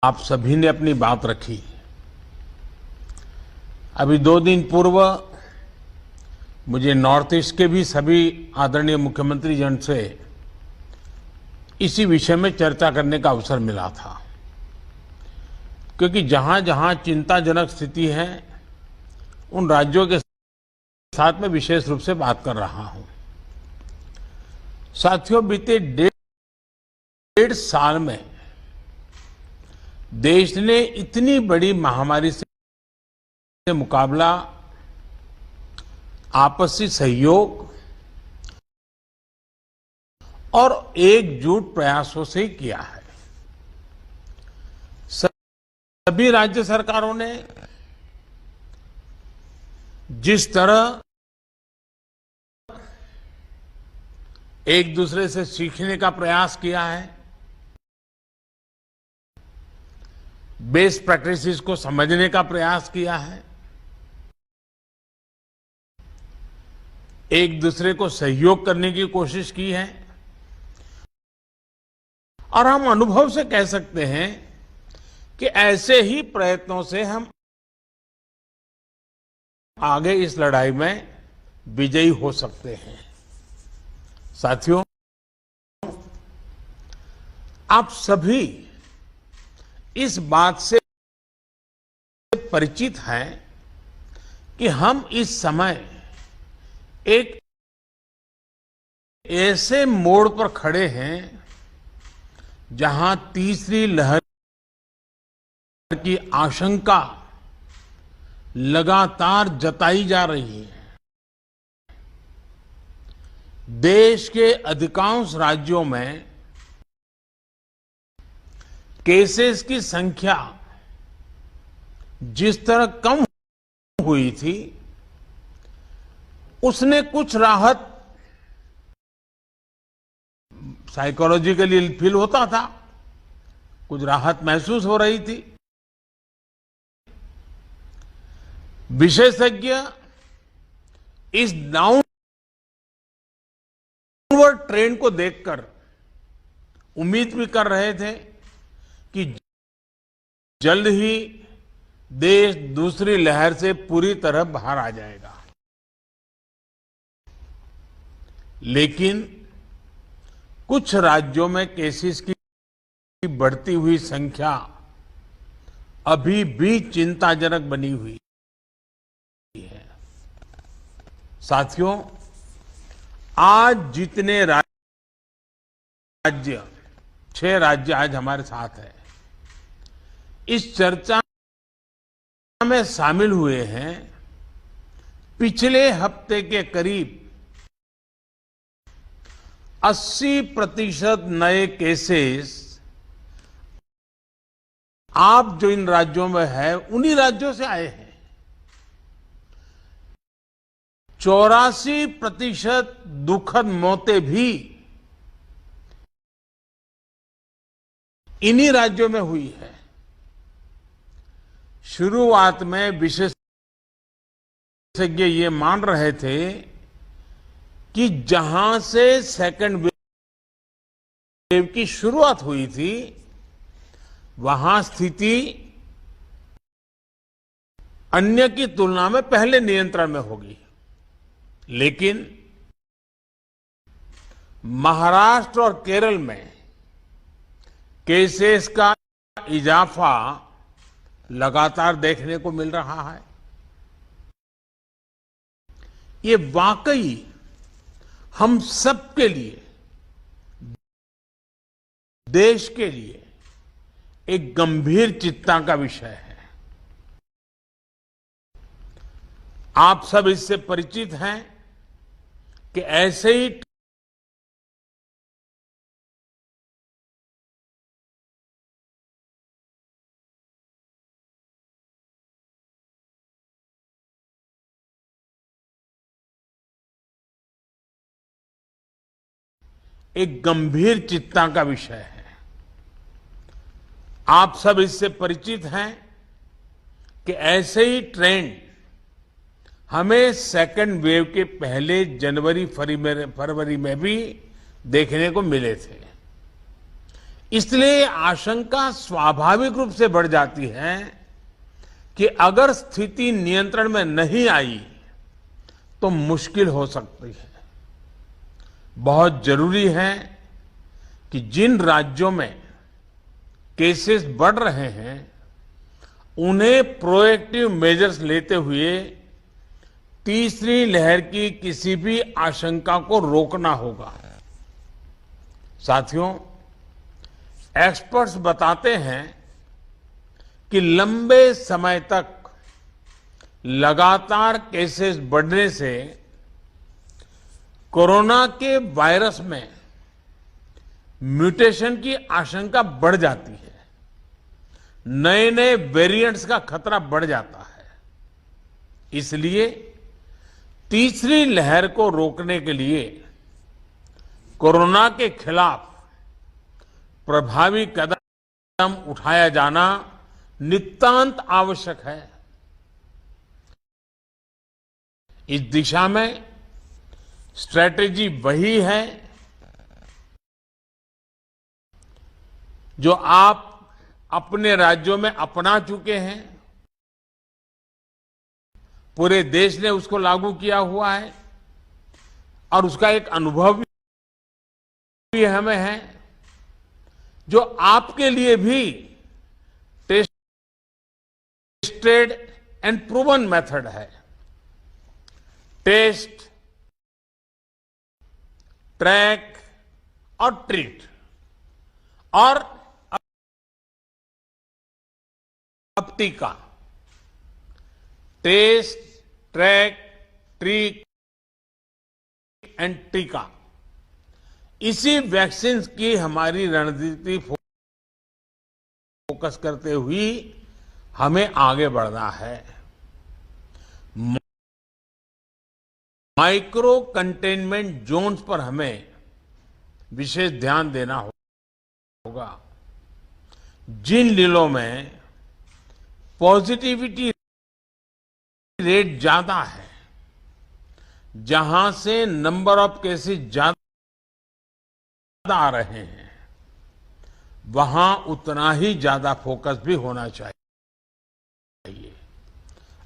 आप सभी ने अपनी बात रखी। अभी 2 दिन पूर्व मुझे नॉर्थ ईस्ट के भी सभी आदरणीय मुख्यमंत्री जन से इसी विषय में चर्चा करने का अवसर मिला था, क्योंकि जहां जहां चिंताजनक स्थिति है उन राज्यों के साथ में विशेष रूप से बात कर रहा हूं। साथियों, बीते 1.5 साल में देश ने इतनी बड़ी महामारी से मुकाबला आपसी सहयोग और एकजुट प्रयासों से किया है। सभी राज्य सरकारों ने जिस तरह एक दूसरे से सीखने का प्रयास किया है, बेस्ट प्रैक्टिसेस को समझने का प्रयास किया है, एक दूसरे को सहयोग करने की कोशिश की है, और हम अनुभव से कह सकते हैं कि ऐसे ही प्रयत्नों से हम आगे इस लड़ाई में विजयी हो सकते हैं। साथियों, आप सभी इस बात से परिचित हैं कि हम इस समय एक ऐसे मोड़ पर खड़े हैं जहां तीसरी लहर की आशंका लगातार जताई जा रही है। देश के अधिकांश राज्यों में केसेस की संख्या जिस तरह कम हुई थी, उसने कुछ राहत साइकोलॉजिकली फील होता था, कुछ राहत महसूस हो रही थी। विशेषज्ञ इस डाउनवर्ड ट्रेंड को देखकर उम्मीद भी कर रहे थे कि जल्द ही देश दूसरी लहर से पूरी तरह बाहर आ जाएगा। लेकिन कुछ राज्यों में केसेस की बढ़ती हुई संख्या अभी भी चिंताजनक बनी हुई है। साथियों, आज जितने राज्य 6 राज्य आज हमारे साथ हैं, इस चर्चा में शामिल हुए हैं, पिछले हफ्ते के करीब 80% नए केसेस आप जो इन राज्यों में है उन्हीं राज्यों से आए हैं। 84% दुखद मौतें भी इन्हीं राज्यों में हुई है। शुरुआत में विशेषज्ञ ये मान रहे थे कि जहां से सेकंड वेव की शुरुआत हुई थी, वहां स्थिति अन्य की तुलना में पहले नियंत्रण में होगी। लेकिन महाराष्ट्र और केरल में केसेस का इजाफा लगातार देखने को मिल रहा है। ये वाकई हम सबके लिए, देश के लिए एक गंभीर चिंता का विषय है। आप सब इससे परिचित हैं कि ऐसे ही एक गंभीर चिंता का विषय है। आप सब इससे परिचित हैं कि ऐसे ही ट्रेंड हमें सेकंड वेव के पहले जनवरी फरवरी में भी देखने को मिले थे। इसलिए आशंका स्वाभाविक रूप से बढ़ जाती है कि अगर स्थिति नियंत्रण में नहीं आई तो मुश्किल हो सकती है। बहुत जरूरी है कि जिन राज्यों में केसेस बढ़ रहे हैं उन्हें प्रोएक्टिव मेजर्स लेते हुए तीसरी लहर की किसी भी आशंका को रोकना होगा। साथियों, एक्सपर्ट्स बताते हैं कि लंबे समय तक लगातार केसेस बढ़ने से कोरोना के वायरस में म्यूटेशन की आशंका बढ़ जाती है, नए नए वेरिएंट्स का खतरा बढ़ जाता है। इसलिए तीसरी लहर को रोकने के लिए कोरोना के खिलाफ प्रभावी कदम उठाया जाना नितांत आवश्यक है। इस दिशा में स्ट्रैटेजी वही है जो आप अपने राज्यों में अपना चुके हैं, पूरे देश ने उसको लागू किया हुआ है और उसका एक अनुभव भी हमें है, जो आपके लिए भी टेस्टेड एंड प्रूवन मेथड है। टेस्ट, ट्रैक और ट्रीट, और अब टीका। टेस्ट, ट्रैक, ट्रीट एंड टीका, इसी वैक्सीन की हमारी रणनीति फोकस करते हुए हमें आगे बढ़ना है। माइक्रो कंटेनमेंट जोन्स पर हमें विशेष ध्यान देना होगा। जिन जिलों में पॉजिटिविटी रेट ज्यादा है, जहां से नंबर ऑफ केसेस ज्यादा आ रहे हैं, वहां उतना ही ज्यादा फोकस भी होना चाहिए।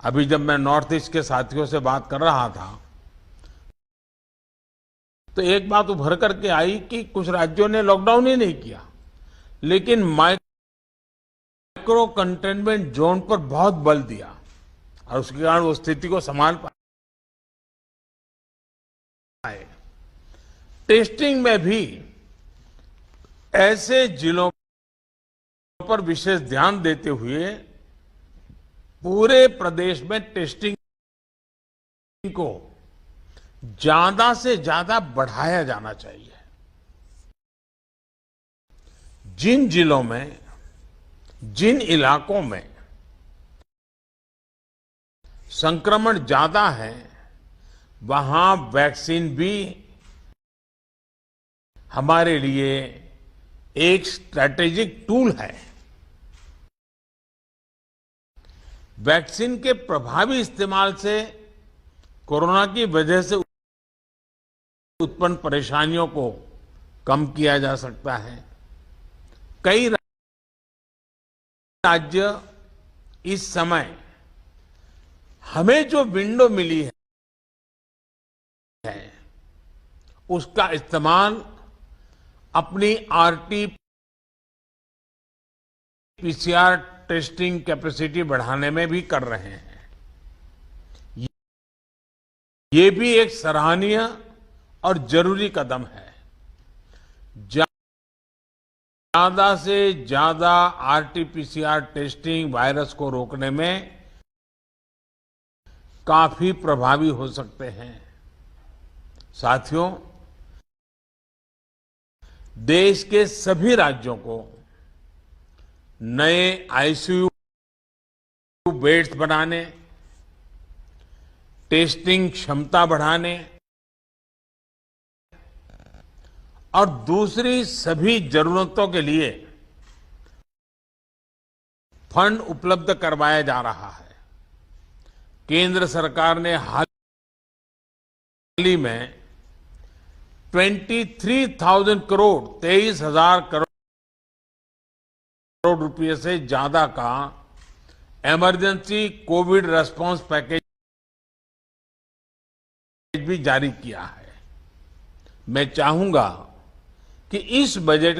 अभी जब मैं नॉर्थ ईस्ट के साथियों से बात कर रहा था तो एक बात उभर करके आई कि कुछ राज्यों ने लॉकडाउन ही नहीं किया, लेकिन माइक्रो कंटेनमेंट जोन पर बहुत बल दिया और उसके कारण वो स्थिति को संभाल पाए। टेस्टिंग में भी ऐसे जिलों पर विशेष ध्यान देते हुए पूरे प्रदेश में टेस्टिंग को ज्यादा से ज्यादा बढ़ाया जाना चाहिए। जिन जिलों में, जिन इलाकों में संक्रमण ज्यादा है, वहां वैक्सीन भी हमारे लिए एक स्ट्रैटेजिक टूल है। वैक्सीन के प्रभावी इस्तेमाल से कोरोना की वजह से उत्पन्न परेशानियों को कम किया जा सकता है। कई राज्य इस समय हमें जो विंडो मिली है उसका इस्तेमाल अपनी आरटी-पीसीआर टेस्टिंग कैपेसिटी बढ़ाने में भी कर रहे हैं। ये भी एक सराहनीय और जरूरी कदम है। ज्यादा से ज्यादा आरटी-पीसीआर टेस्टिंग वायरस को रोकने में काफी प्रभावी हो सकते हैं। साथियों, देश के सभी राज्यों को नए आईसीयू बेड्स बनाने, टेस्टिंग क्षमता बढ़ाने और दूसरी सभी जरूरतों के लिए फंड उपलब्ध करवाया जा रहा है। केंद्र सरकार ने हाल ही में 23,000 करोड़ 23,000 करोड़ करोड़ रुपए से ज्यादा का इमरजेंसी कोविड रेस्पॉन्स पैकेज भी जारी किया है। मैं चाहूंगा कि इस बजट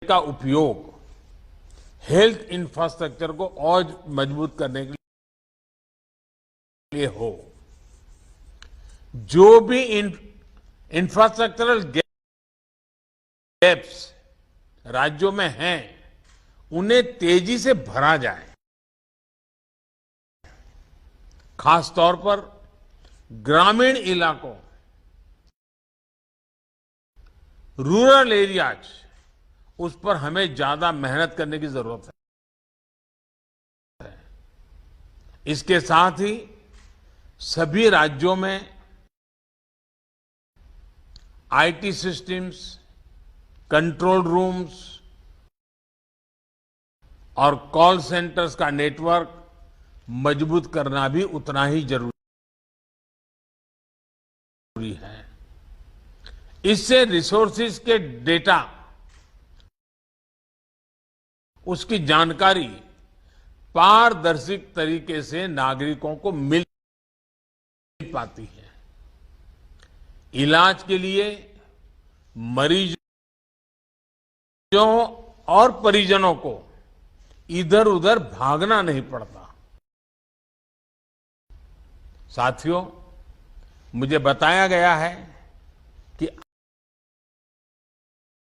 का उपयोग हेल्थ इंफ्रास्ट्रक्चर को और मजबूत करने के लिए हो। जो भी इंफ्रास्ट्रक्चरल गैप्स राज्यों में हैं, उन्हें तेजी से भरा जाए। खासतौर पर ग्रामीण इलाकों, रूरल एरियाज, उस पर हमें ज्यादा मेहनत करने की जरूरत है। इसके साथ ही सभी राज्यों में आईटी सिस्टम्स, कंट्रोल रूम्स और कॉल सेंटर्स का नेटवर्क मजबूत करना भी उतना ही जरूरी है। इससे रिसोर्सेज के डेटा, उसकी जानकारी पारदर्शी तरीके से नागरिकों को मिल पाती है। इलाज के लिए मरीजों और परिजनों को इधर उधर भागना नहीं पड़ता। साथियों, मुझे बताया गया है कि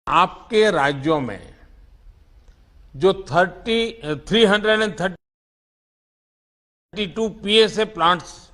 आपके राज्यों में जो 332 पीएसए प्लांट्स